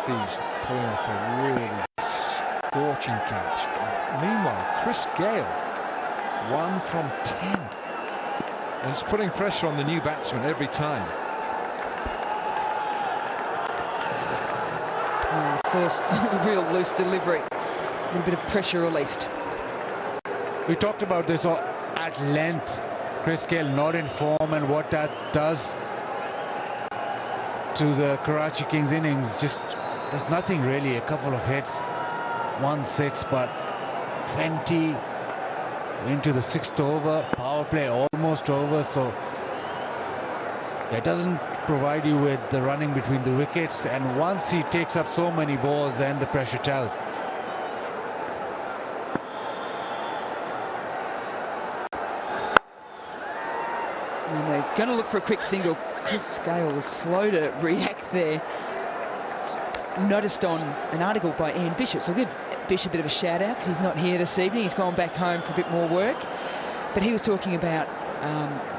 Hafiz pulling off a really scorching catch. Meanwhile, Chris Gale, 1 from 10. And it's putting pressure on the new batsman every time. First real loose delivery. A little bit of pressure released. We talked about this at length. Chris Gale not in form, and what that does to the Karachi Kings innings. Just there's nothing really. A couple of hits, 1-6, but 20 into the 6th over. Power play almost over, so it doesn't provide you with the running between the wickets, and once he takes up so many balls, then the pressure tells. And they're going to look for a quick single. Chris Gale was slow to react there. Noticed on an article by Ian Bishop, so I'll give Bishop a bit of a shout out because he's not here this evening. He's gone back home for a bit more work, but he was talking about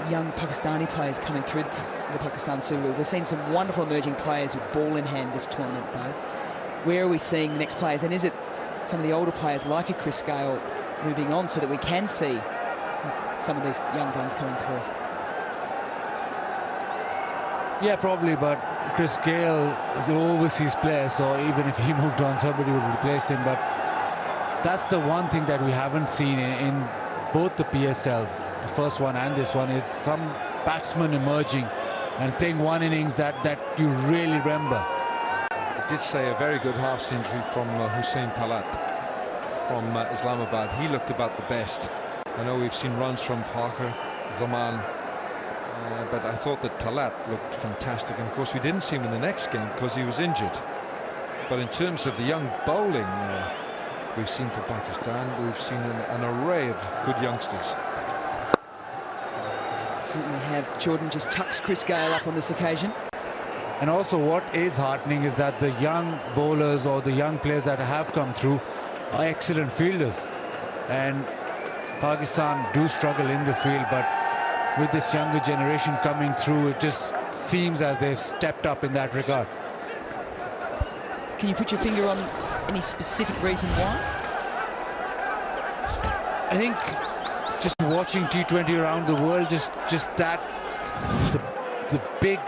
young Pakistani players coming through the Pakistan Super League. We've seen some wonderful emerging players with ball in hand this tournament, Buzz. Where are we seeing the next players, and is it some of the older players like a Chris Gale moving on so that we can see some of these young guns coming through? Yeah, probably, but Chris Gale is an overseas player, so even if he moved on, somebody would replace him. But that's the one thing that we haven't seen in both the PSLs, the first one and this one, is some batsman emerging and playing one innings that you really remember. I did say a very good half century from Hussein Talat from Islamabad. He looked about the best. I know we've seen runs from Fakhr Zaman, but I thought that Talat looked fantastic, and of course we didn't see him in the next game because he was injured. But in terms of the young bowling we've seen for Pakistan, we've seen an array of good youngsters. Certainly have. Jordan just tucks Chris Gale up on this occasion. And also what is heartening is that the young bowlers or the young players that have come through are excellent fielders, and Pakistan do struggle in the field, but with this younger generation coming through, it just seems as they've stepped up in that regard. Can you put your finger on any specific reason why? I think just watching T20 around the world, just that the big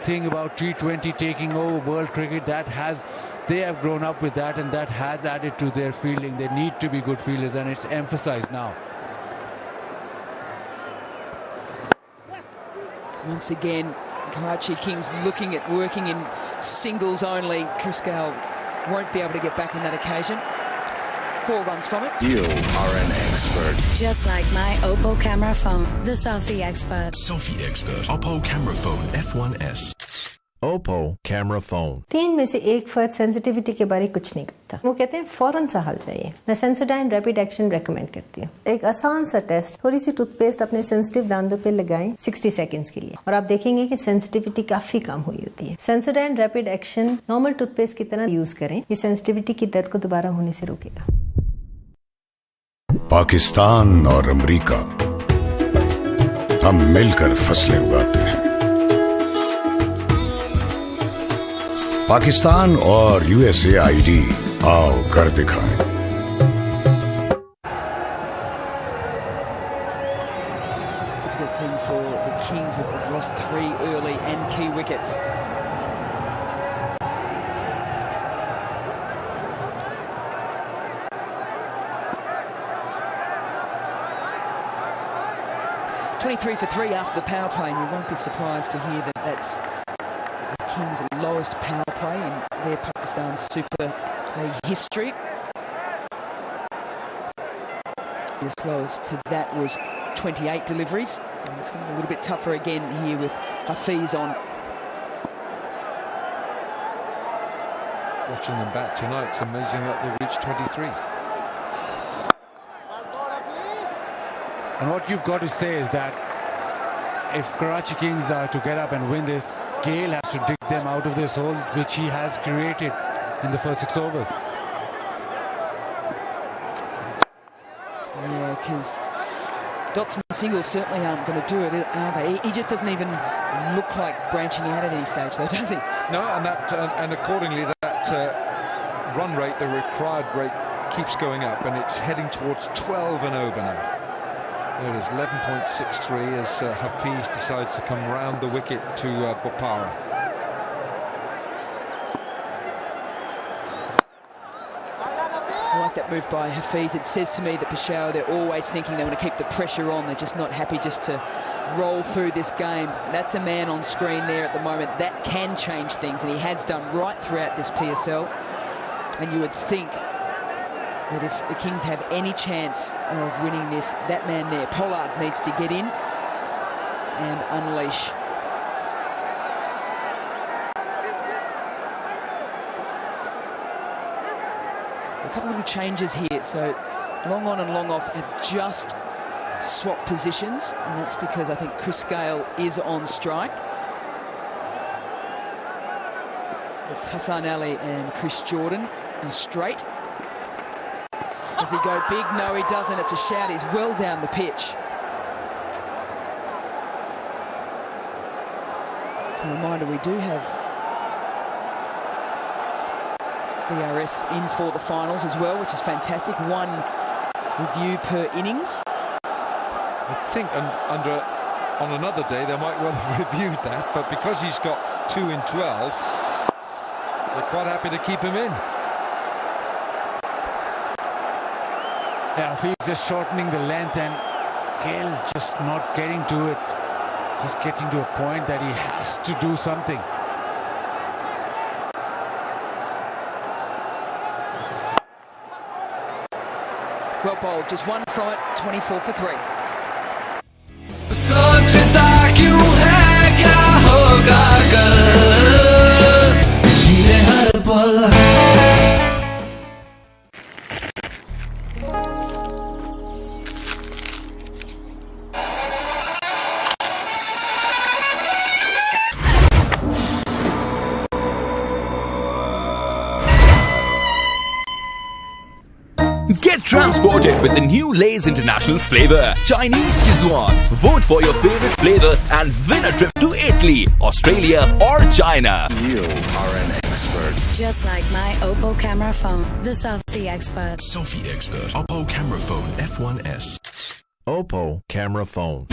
thing about T20 taking over world cricket, they have grown up with that, and that has added to their fielding. They need to be good fielders, and it's emphasized now. Once again, Karachi Kings looking at working in singles only. Chris Gale won't be able to get back on that occasion. 4 runs from it. You are an expert. Just like my Oppo camera phone, the Selfie Expert. Selfie Expert. Oppo camera phone F1S. Oppo camera phone. 3 में से 1 फर्द sensitivity के बारे कुछ नहीं करता। वो कहते हैं फौरन सा हल चाहिए। मैं सेंसोडाइन रैपिड एक्शन रेकमेंड करती हूँ। एक आसान सा टेस्ट, थोड़ी सी टूथपेस्ट अपने सेंसिटिव दांतों पे लगाएं 60 सेकंड्स के लिए, और आप देखेंगे कि सेंसिटिविटी काफी कम हुई होती है। Sensodyne rapid action normal toothpaste की तरह यूज करें, ये सेंसिटिविटी की दर्द को दोबारा होने से रोकेगा। पाकिस्तान और अमेरिका हम मिलकर फसलें उगाते हैं। पाकिस्तान और USAID आओ कर दिखाएं। Difficult thing for the Kings have lost 3 early and key wickets. .23 for 3 after the power play, and you won't be surprised to hear that that's the Kings' lowest power play in their Pakistan Super League history. The slowest to that was 28 deliveries. And it's going to be a little bit tougher again here with Hafiz on. Watching them back tonight, it's amazing that they've reached 23. And what you've got to say is that if Karachi Kings are to get up and win this, Gale has to dig them out of this hole which he has created in the first 6 overs. Yeah, because Dotson singles certainly aren't going to do it, are they? He just doesn't even look like branching out at any stage, though, does he? No, and accordingly, that that run rate, the required rate, keeps going up, and it's heading towards 12 and over now. There it is, 11.63 as Hafiz decides to come round the wicket to Bopara. I like that move by Hafiz. It says to me that Peshawar, they're always thinking they want to keep the pressure on. They're just not happy just to roll through this game. That's a man on screen there at the moment. That can change things, and he has done right throughout this PSL. And you would think that if the Kings have any chance of winning this, that man there, Pollard, needs to get in and unleash. So a couple of little changes here. So long on and long off have just swapped positions, and that's because I think Chris Gale is on strike. It's Hassan Ali and Chris Jordan are straight. Does he go big? No, he doesn't. It's a shout. He's well down the pitch. A reminder, we do have DRS in for the finals as well, which is fantastic. One review per innings. I think on another day they might well have reviewed that, but because he's got 2 in 12, they're quite happy to keep him in. Yeah, he's just shortening the length, and Gale just not getting to it. Just getting to a point that he has to do something. Well bowled, just one from it, 24 for 3. Get transported with the new Lay's International flavor, Chinese Szechuan. Vote for your favorite flavor and win a trip to Italy, Australia or China. You are an expert. Just like my Oppo camera phone, the selfie expert. Selfie expert. Oppo camera phone F1S. Oppo camera phone.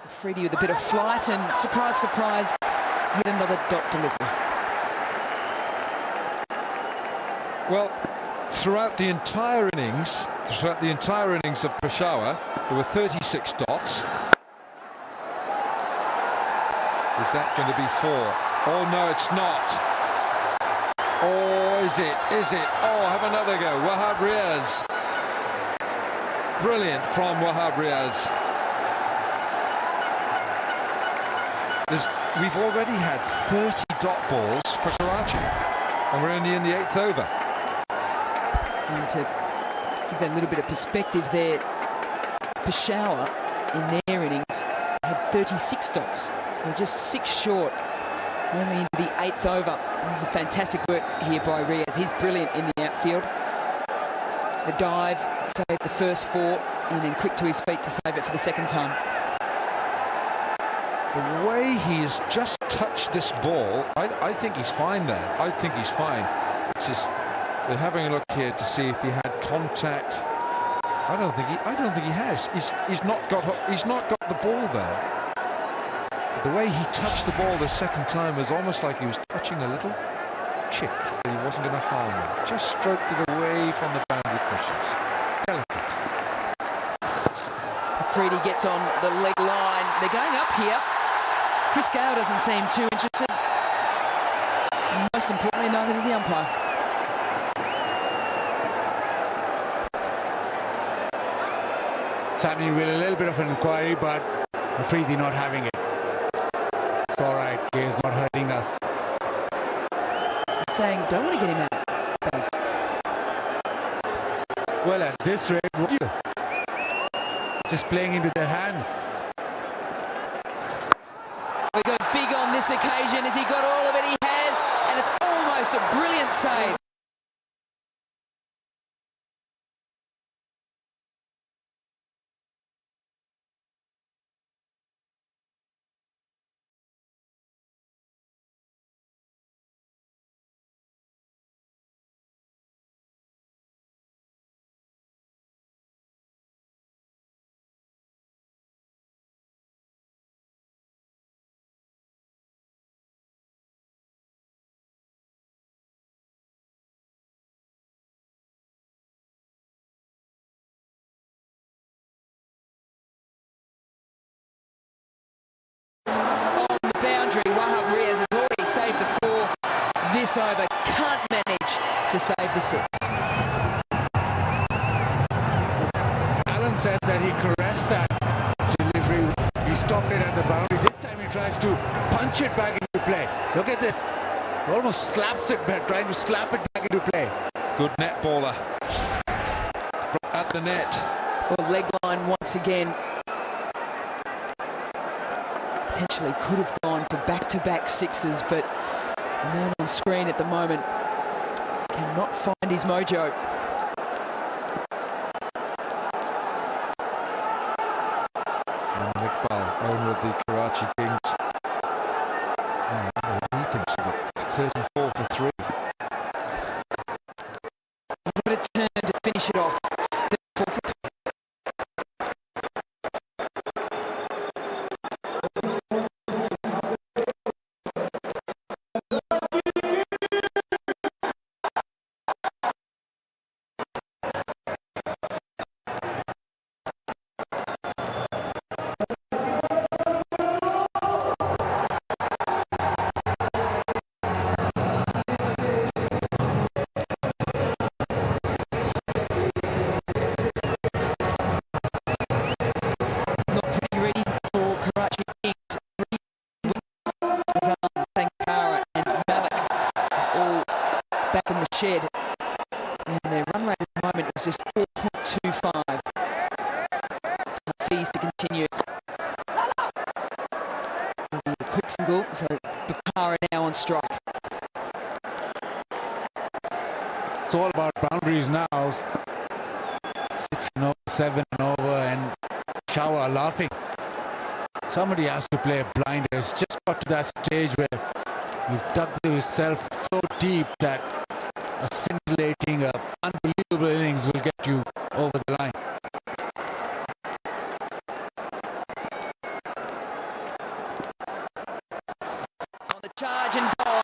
Freddie with a bit of flight, and surprise, surprise, yet another dot delivery. Well, throughout the entire innings of Peshawar, there were 36 dots. Is that going to be 4? Oh no, it's not. Oh, is it? Is it? Oh, have another go. Wahab Riaz. Brilliant from Wahab Riaz. We've already had 30 dot balls for Karachi, and we're only in the 8th over. And to give that little bit of perspective there, Peshawar in their innings had 36 dots, so they're just 6 short, only into the 8th over. This is a fantastic work here by Riaz. He's brilliant in the outfield. The dive saved the first 4, and then quick to his feet to save it for the second time. The way he has just touched this ball, I think he's fine there. I think he's fine. It's just, we're having a look here to see if he had contact. I don't think he has. He's not got the ball there. But the way he touched the ball the second time was almost like he was touching a little chick that he wasn't going to harm him. Just stroked it away from the boundary cushions. Delicate. Freddie gets on the leg line. They're going up here. Chris Gale doesn't seem too interested. Most importantly, neither does the umpire. Sammy with a little bit of an inquiry, but Afridi not having it. It's all right. Gale's not hurting us. Saying, don't want to get him out. Baz. Well, at this rate, would you? Just playing into their hands. He goes big on this occasion. Has he got all of it? He has, and it's almost a brilliant save. this over. Can't manage to save the 6. Alan said that he caressed that delivery. He stopped it at the boundary. This time he tries to punch it back into play. Look at this. Almost slaps it back, trying to slap it back into play. Good net baller at the net. Well, leg line once again. Potentially could have gone for back-to-back 6s, but the man on screen at the moment cannot find his mojo. Sam Iqbal, owner of the Karachi Kings. He thinks he got 34 for 3. What a turn to finish it off. Shed, and their run rate at the moment is just 4.25. Fees to continue. It'll be a quick single, so Bakara now on strike. It's all about boundaries now. 6 and over, 7 and over, and Peshawar are laughing. Somebody has to play a blinder. It's just got to that stage where you've dug yourself so deep that a scintillating, unbelievable innings will get you over the line. On the charge and gone.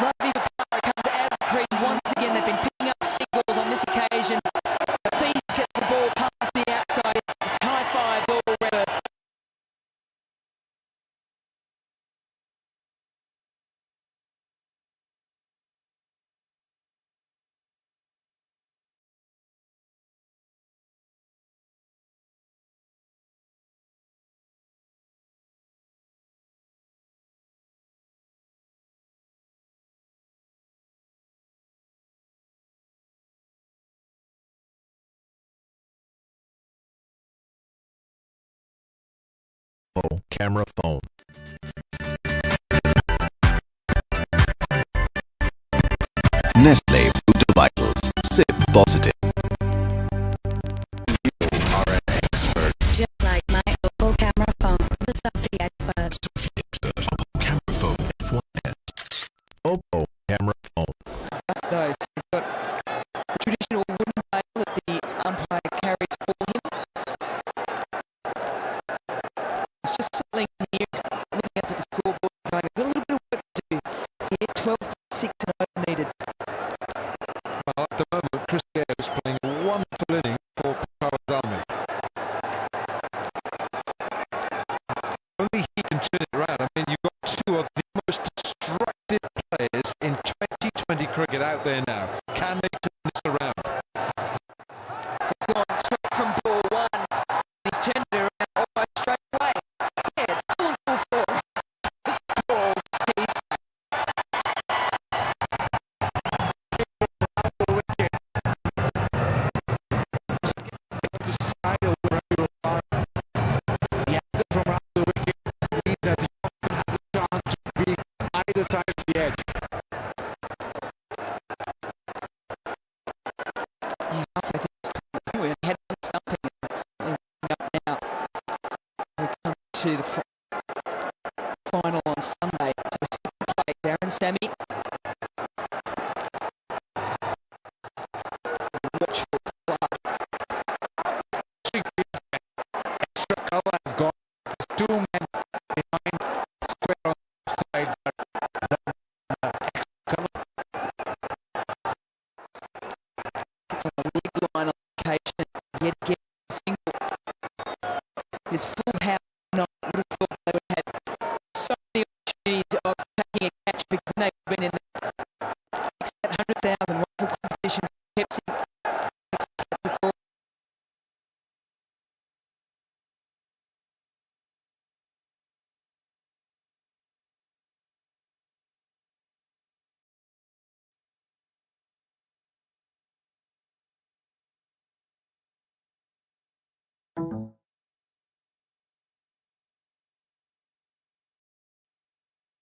Ravi Bakara comes out of the crease once again. They've been picking up singles on this occasion. The Fees get the ball past the outside. It's high five all weather. Camera phone. Nestle Fruit Vitals. Sip positive. You are an expert. Just like my Oppo camera phone, the selfie expert. Oppo camera phone F1S. Oppo camera phone. That's those. He's got the traditional wooden pail that the umpire carries for him. It's just something here, looking up at the scoreboard, going, I've got a little bit of work to do here. 12.6 and over needed. Well, at the moment, Chris Gale is playing a wonderful inning for Peshawar Zalmi. Only he can turn it around. I mean, you've got two of the most destructive players in 2020 cricket out there now. Can they turn this around? It's gone straight from ball one. He's turned it around almost straight away. Yeah, it's cool and cool for this ball. He's To slide over your bar. The angle from around the wicket means that the opponent has a chance to be either side of the edge. yeah, halfway through this time. I think we only had one stumping. It's certainly winding up now. We come to the final on Sunday. So second play, Darren Sammy